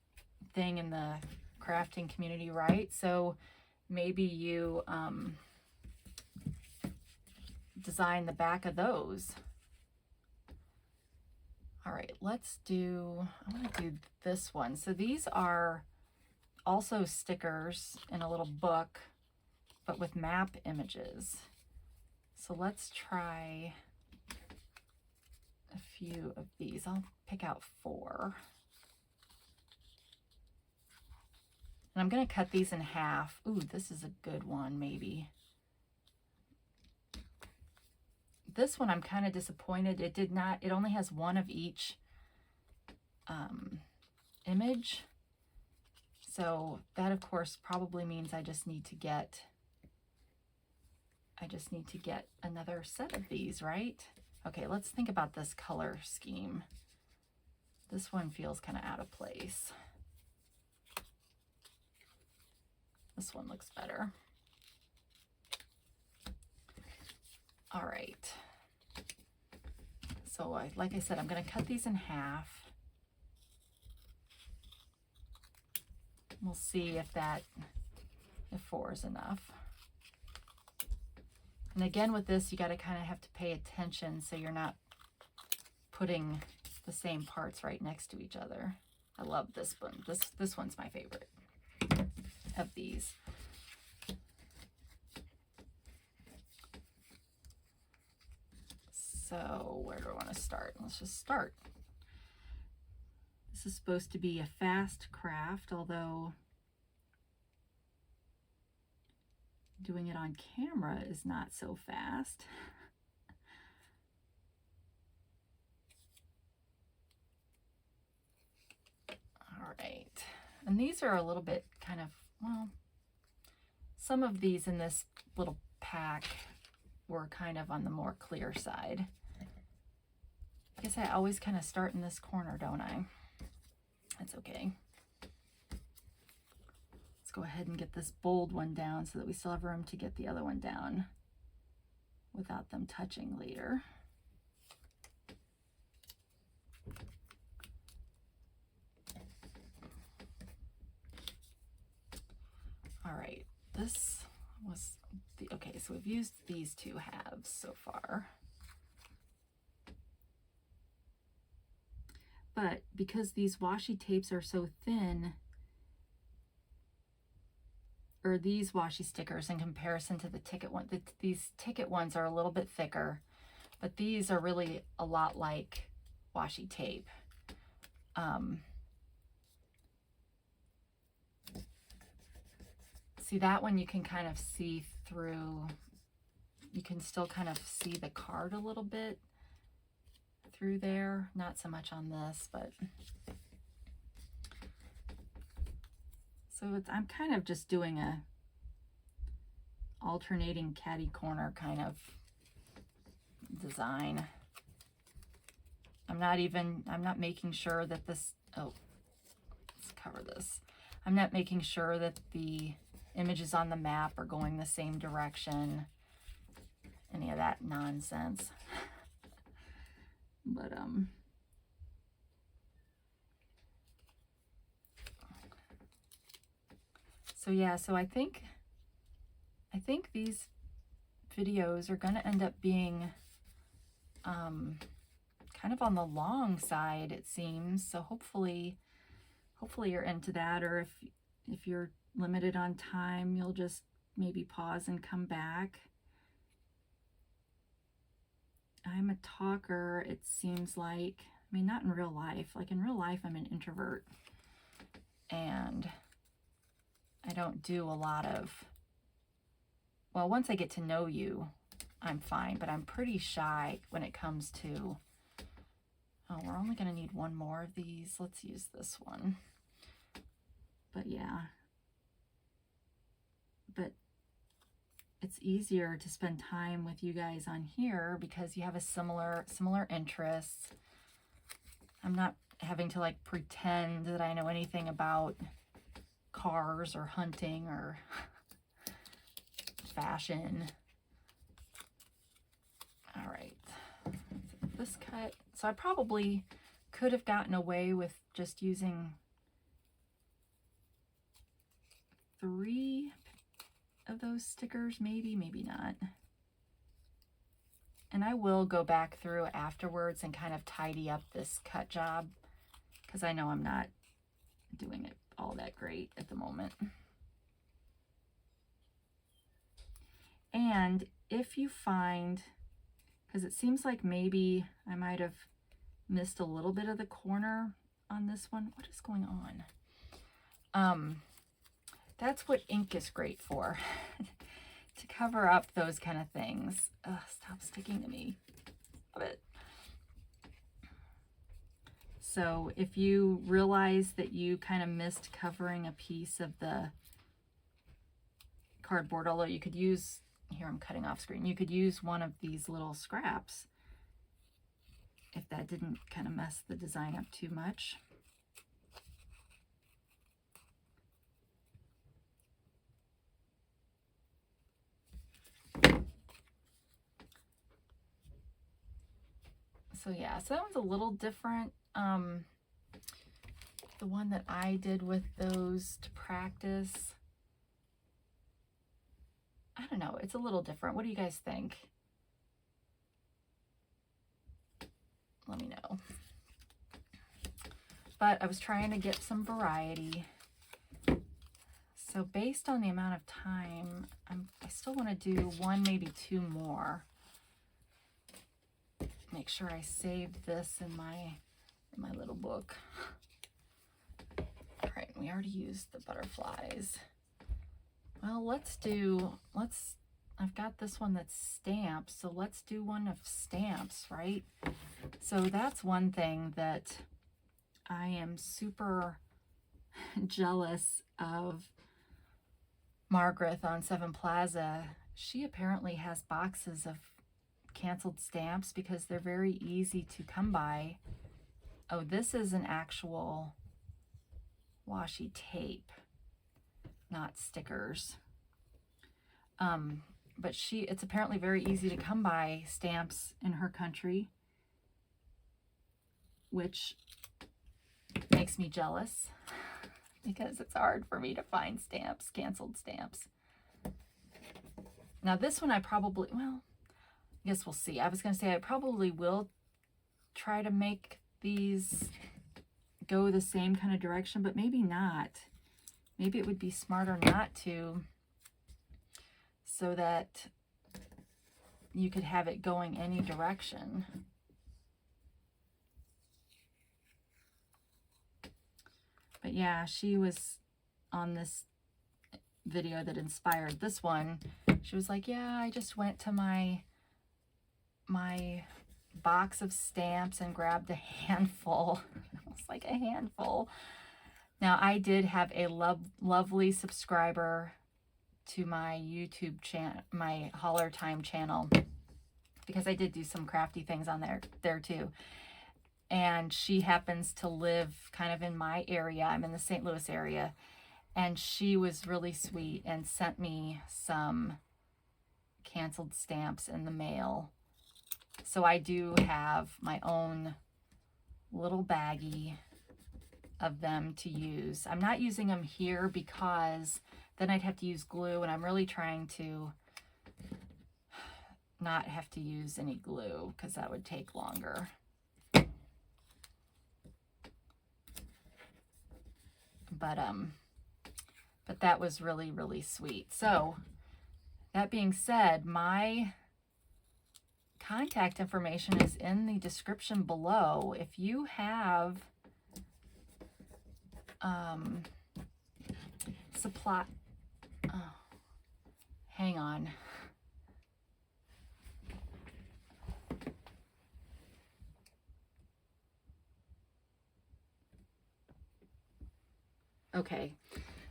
thing in the crafting community, right? So maybe you design the back of those. All right, I'm gonna do this one. So these are also stickers in a little book, but with map images. So let's try a few of these. I'll pick out 4. And I'm gonna cut these in half. Ooh, this is a good one, maybe. This one I'm kind of disappointed. It only has one of each image. So that of course probably means I just need to get another set of these, right? Okay, let's think about this color scheme. This one feels kind of out of place. This one looks better. All right. So like I said, I'm going to cut these in half. We'll see if 4 is enough. And again, with this, you got to kind of have to pay attention so you're not putting the same parts right next to each other. I love this one. This one's my favorite of these. So where do I want to start? Let's just start. This is supposed to be a fast craft, although doing it on camera is not so fast. All right. And these are a little bit kind of, well, some of these in this little pack were kind of on the more clear side. I guess I always kind of start in this corner, don't I? That's okay. Let's go ahead and get this bold one down so that we still have room to get the other one down without them touching later. All right, this was the, okay, so we've used these two halves so far. But because these washi tapes are so thin, or these washi stickers in comparison to the ticket one, these ticket ones are a little bit thicker, but these are really a lot like washi tape. See, that one you can kind of see through, you can still kind of see the card a little bit through there. Not so much on this, but so it's, I'm kind of just doing a alternating catty corner kind of design. I'm not making sure that this, oh, let's cover this. I'm not making sure that the images on the map are going the same direction, any of that nonsense. But so yeah, so I think these videos are going to end up being kind of on the long side, it seems. So hopefully you're into that, or if you're limited on time, you'll just maybe pause and come back. I'm a talker, it seems like. I mean, not in real life. Like in real life, I'm an introvert, and I don't do a lot of, well, once I get to know you, I'm fine, but I'm pretty shy when it comes to, oh, we're only going to need one more of these. Let's use this one. But yeah, but it's easier to spend time with you guys on here because you have a similar interests. I'm not having to like pretend that I know anything about cars or hunting or fashion. All right, this cut. So I probably could have gotten away with just using 3 of those stickers, maybe not. And I will go back through afterwards and kind of tidy up this cut job because I know I'm not doing it all that great at the moment. And if you find, because it seems like maybe I might have missed a little bit of the corner on this one. What is going on? That's what ink is great for, to cover up those kind of things. Ugh, stop sticking to me. Love it. So if you realize that you kind of missed covering a piece of the cardboard, although you could use, here I'm cutting off screen, you could use one of these little scraps if that didn't kind of mess the design up too much. So yeah, so that one's a little different. The one that I did with those to practice, I don't know, it's a little different. What do you guys think? Let me know. But I was trying to get some variety. So based on the amount of time, I still want to do 1, maybe 2 more. Make sure I saved this in my little book. All right, we already used the butterflies. Well, I've got this one that's stamped, so let's do one of stamps, right? So that's one thing that I am super jealous of Margaret on Seven Plaza. She apparently has boxes of canceled stamps because they're very easy to come by. Oh, this is an actual washi tape, not stickers. But it's apparently very easy to come by stamps in her country, which makes me jealous because it's hard for me to find stamps, canceled stamps. Now this one I probably, well, I guess we'll see. I was going to say I probably will try to make these go the same kind of direction, but maybe not. Maybe it would be smarter not to, so that you could have it going any direction. But yeah, she was on this video that inspired this one. She was like, yeah, I just went to my box of stamps and grabbed a handful. It's like a handful. Now, I did have a lovely subscriber to my YouTube channel, my Haulertime channel, because I did do some crafty things on there too. And she happens to live kind of in my area. I'm in the St. Louis area. And she was really sweet and sent me some canceled stamps in the mail. So I do have my own little baggie of them to use. I'm not using them here because then I'd have to use glue, and I'm really trying to not have to use any glue because that would take longer. But that was really, really sweet. So that being said, my contact information is in the description below. If you have supply, oh, hang on. Okay,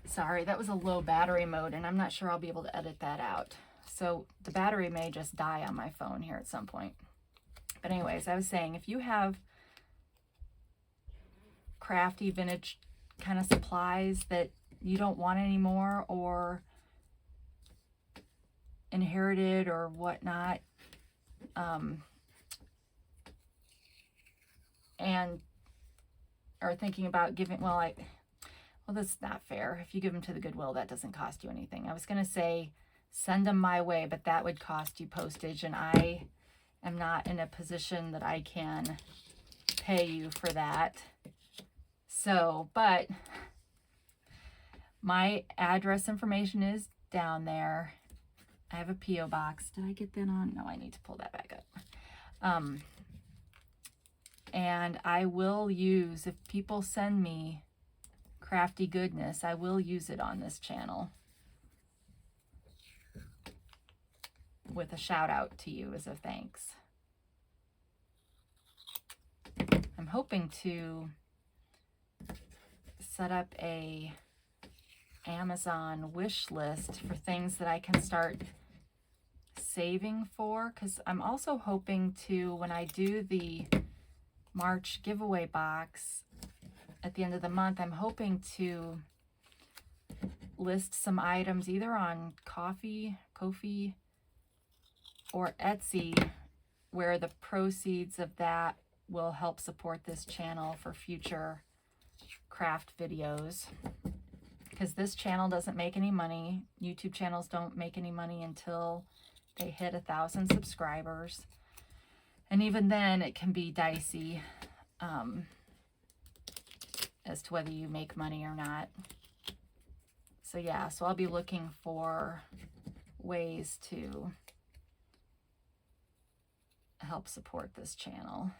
sorry, that was a low battery mode, and I'm not sure I'll be able to edit that out. So the battery may just die on my phone here at some point. But anyways, I was saying, if you have crafty vintage kind of supplies that you don't want anymore, or inherited or whatnot, and are thinking about giving, well, that's not fair. If you give them to the Goodwill, that doesn't cost you anything. I was going to say send them my way, but that would cost you postage, and I am not in a position that I can pay you for that. So, but my address information is down there. I have a P.O. box. Did I get that on? No, I need to pull that back up. And I will use, if people send me crafty goodness, I will use it on this channel with a shout out to you as a thanks. I'm hoping to set up a Amazon wish list for things that I can start saving for, because I'm also hoping to, when I do the March giveaway box at the end of the month, I'm hoping to list some items either on Ko-fi, or Etsy, where the proceeds of that will help support this channel for future craft videos. Because this channel doesn't make any money. YouTube channels don't make any money until they hit 1,000 subscribers. And even then, it can be dicey as to whether you make money or not. So yeah, so I'll be looking for ways to help support this channel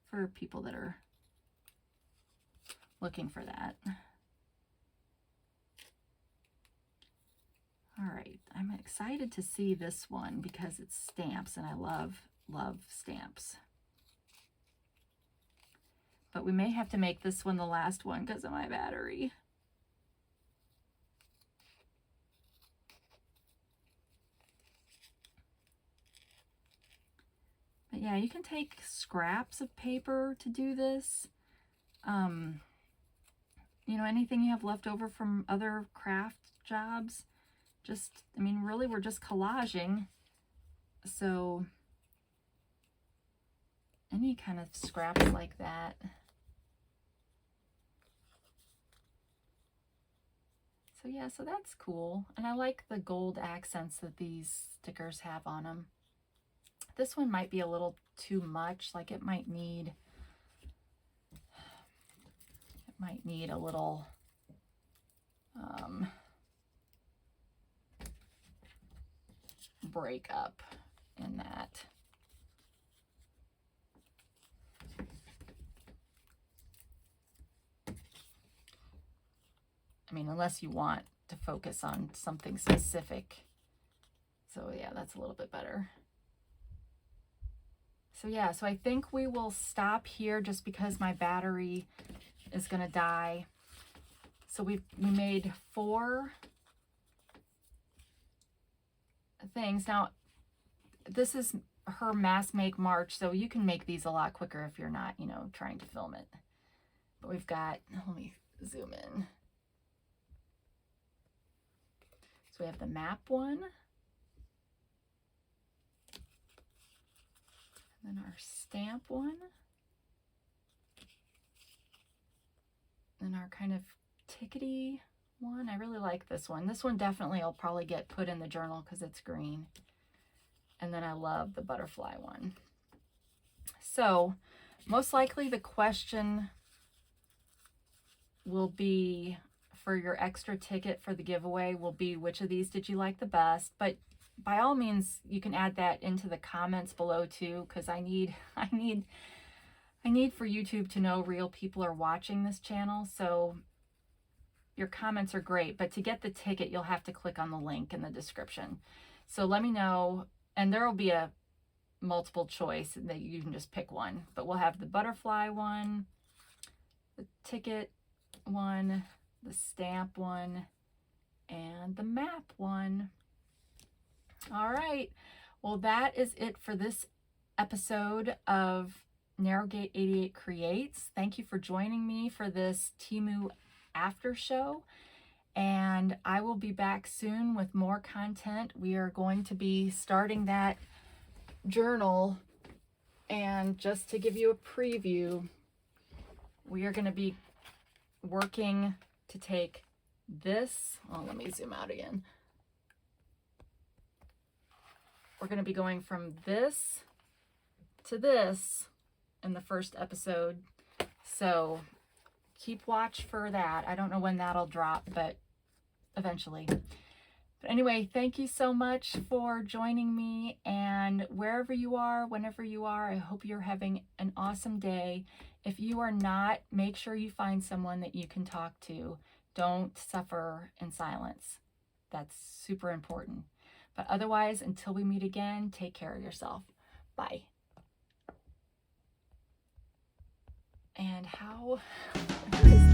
for people that are looking for that. All right, I'm excited to see this one because it's stamps, and I love stamps. but we may have to make this one the last one because of my battery. But yeah, you can take scraps of paper to do this. You know, anything you have left over from other craft jobs. Just, I mean, really, we're just collaging. So any kind of scraps like that. So yeah, so that's cool. And I like the gold accents that these stickers have on them. This one might be a little too much, like it might need a little break up in that. I mean, unless you want to focus on something specific. So yeah, that's a little bit better. So yeah, so I think we will stop here just because my battery is going to die. So we made 4 things. Now, this is her mass make March, so you can make these a lot quicker if you're not, you know, trying to film it. But we've got, let me zoom in. So we have the map one. And then our stamp one. And our kind of tickety one. I really like this one. This one definitely will probably get put in the journal because it's green. And then I love the butterfly one. So most likely the question will be, for your extra ticket for the giveaway, will be which of these did you like the best. But by all means, you can add that into the comments below too, because I need for YouTube to know real people are watching this channel. So your comments are great, but to get the ticket, you'll have to click on the link in the description. So let me know, and there will be a multiple choice that you can just pick one. But we'll have the butterfly one, the ticket one, the stamp one, and the map one. All right. Well, that is it for this episode of Narrowgate 88 Creates. Thank you for joining me for this Temu after show, and I will be back soon with more content. We are going to be starting that journal, and just to give you a preview, we are going to be working to take this, oh, let me zoom out again. We're going to be going from this to this in the first episode. So keep watch for that. I don't know when that'll drop, but eventually. But anyway, thank you so much for joining me, and wherever you are, whenever you are, I hope you're having an awesome day. If you are not, make sure you find someone that you can talk to. Don't suffer in silence. That's super important. But otherwise, until we meet again, take care of yourself. Bye. And how is